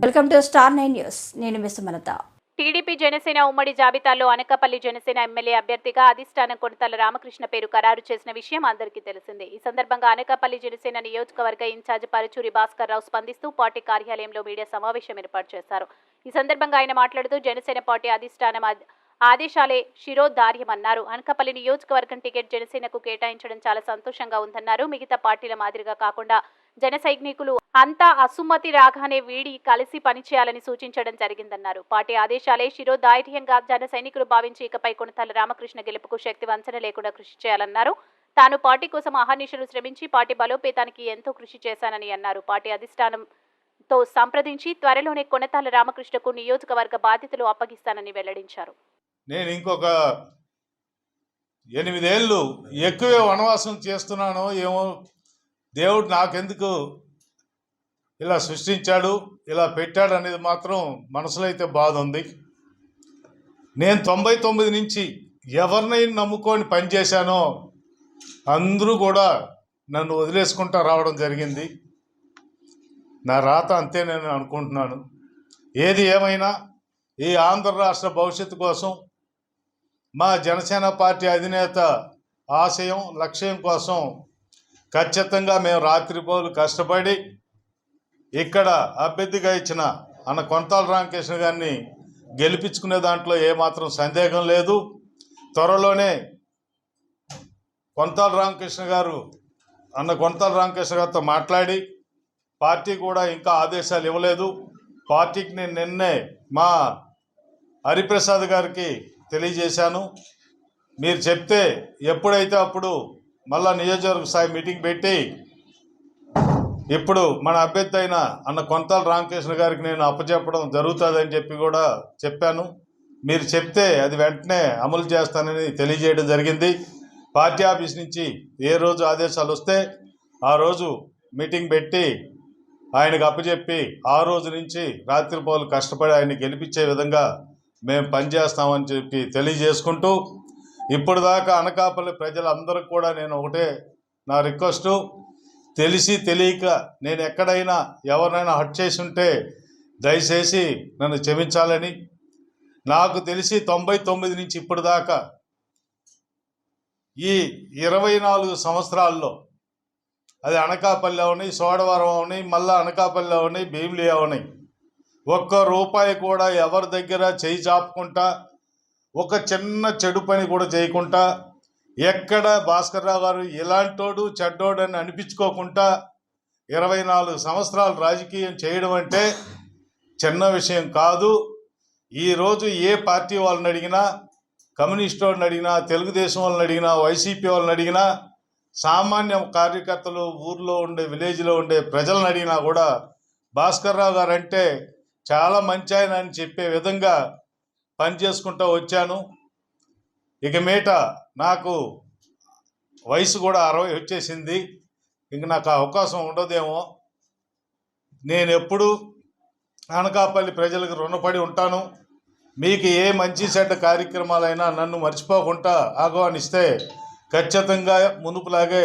Welcome to star 9 news. నేను miss Sumalatha. TDP Janasena ఉమ్మడి జాబితాలో అనకాపల్లి జనసేన ఎమ్మెల్యే అభ్యర్థిగా అధిష్టానం కొనతాల రామకృష్ణ పేరు ఖరారు చేసిన విషయం అందరికీ తెలిసిందే. ఈ సందర్భంగా అనకాపల్లి జనసేన నియోజకవర్గ ఇన్ఛార్జ్ పరుచూరి భాస్కర్ రావు స్పందిస్తూ పార్టీ కార్యాలయంలో మీడియా సమావేశం ఏర్పాటు చేశారు. ఈ సందర్భంగా ఆయన మాట్లాడుతూ జనసేన పార్టీ అధిష్టానం ఆదేశాలే శిరోధార్యమన్నారు. అనకాపల్లి నియోజకవర్గం టికెట్ జనసేనకు కేటాయించడం చాలా సంతోషంగా ఉందన్నారు. మిగతా పార్టీల మాదిరిగా కాకుండా జన సైనికులు అంతా అసుమతి రాగానే వీడి కలిసి పనిచేయాలని సూచించడం జరిగిందన్నారు. పార్టీ ఆదేశాలే శిరోధార్యంగా జన సైనికులు భావించి ఇకపై కొనతాల రామకృష్ణ గెలుపుకు శక్తి వంచన లేకుండా కృషి చేయాలన్నారు. తాను పార్టీ కోసం అహర్నిశలు శ్రమించి పార్టీ బలోపేతానికి ఎంతో కృషి చేశానని అన్నారు. పార్టీ అధిష్టానంతో సంప్రదించి త్వరలోనే కొనతాల రామకృష్ణకు నియోజకవర్గ బాధ్యతలు అప్పగిస్తానని వెల్లడించారు. నేను ఇంకొక 8 ఏళ్ళు ఎక్కువే వనవాసం చేస్తున్నాను ఏమో, దేవుడు నాకెందుకు ఇలా సృష్టించాడు, ఇలా పెట్టాడు అనేది మాత్రం మనసులో అయితే బాధ ఉంది. నేను 99 నుంచి ఎవరినైనా నమ్ముకొని పనిచేశానో అందరూ కూడా నన్ను వదిలేసుకుంటా రావడం జరిగింది. నా రాత అంతే నేను అనుకుంటున్నాను. ఏది ఏమైనా ఈ ఆంధ్ర రాష్ట్ర భవిష్యత్తు కోసం మా జనసేన పార్టీ అధినేత ఆశయం లక్ష్యం కోసం ఖచ్చితంగా మేము రాత్రిపోలు కష్టపడి ఇక్కడ అభ్యర్థిగా ఇచ్చిన అన్న కొనతాల రామకృష్ణ గారిని గెలిపించుకునే దాంట్లో ఏమాత్రం సందేహం లేదు. త్వరలోనే కొనతాల రామకృష్ణ గారితో మాట్లాడి పార్టీ కూడా ఇంకా ఆదేశాలు ఇవ్వలేదు. పార్టీకి నేను నిన్నే మా హరిప్రసాద్ గారికి తెలియజేశాను. మీరు చెప్తే ఎప్పుడైతే అప్పుడు మళ్ళా నియోజకవర్గ స్థాయి మీటింగ్ పెట్టి ఇప్పుడు మన అభ్యర్థి అయిన అన్న కొనతాల రామకృష్ణ గారికి నేను అప్పచెప్పడం జరుగుతుందని చెప్పి కూడా చెప్పాను. మీరు చెప్తే అది వెంటనే అమలు చేస్తానని తెలియజేయడం జరిగింది. పార్టీ ఆఫీస్ నుంచి ఏ రోజు ఆదేశాలు వస్తే ఆ రోజు మీటింగ్ పెట్టి ఆయనకు అప్పచెప్పి ఆ రోజు నుంచి రాత్రిపోలు కష్టపడి ఆయన్ని గెలిపించే విధంగా మేము పనిచేస్తామని చెప్పి తెలియజేసుకుంటూ, ఇప్పుడు దాకా అనకాపల్లి ప్రజలందరికీ కూడా నేను ఒకటే నా రిక్వెస్టు, తెలిసి తెలియక నేను ఎక్కడైనా ఎవరినైనా హర్ట్ చేసి ఉంటే దయచేసి నన్ను క్షమించాలని. నాకు తెలిసి 99 నుంచి ఇప్పుడు దాకా ఈ 24 సంవత్సరాల్లో అది అనకాపల్లి అవని, సోడవరం అవని, మళ్ళా అనకాపల్లి అవని, భీమిలి అవని, ఒక్క రూపాయి కూడా ఎవరి దగ్గర చేయి చాపుకుంటా ఒక చిన్న చెడు పని కూడా చేయకుండా ఎక్కడ భాస్కర్ రావు గారు ఇలాంటోడు చెడ్డోడు అని అనిపించుకోకుండా 24 సంవత్సరాలు రాజకీయం చేయడం అంటే చిన్న విషయం కాదు. ఈరోజు ఏ పార్టీ వాళ్ళని అడిగినా, కమ్యూనిస్ట్ వాళ్ళని అడిగినా, తెలుగుదేశం వాళ్ళని అడిగినా, వైసీపీ వాళ్ళని అడిగినా, సామాన్య కార్యకర్తలు ఊర్లో ఉండే విలేజ్లో ఉండే ప్రజలను అడిగినా కూడా భాస్కర్ రావు గారు అంటే చాలా మంచి ఆయన అని చెప్పే విధంగా పనిచేసుకుంటూ వచ్చాను. ఇక మీట నాకు వయసు కూడా 60 వచ్చేసింది. ఇంక నాకు అవకాశం ఉండదేమో. నేను ఎప్పుడు అనకాపల్లి ప్రజలకు రుణపడి ఉంటాను. మీకు ఏ మంచి చెడ్డ కార్యక్రమాలైనా నన్ను మర్చిపోకుండా ఆహ్వానిస్తే ఖచ్చితంగా మునుపులాగే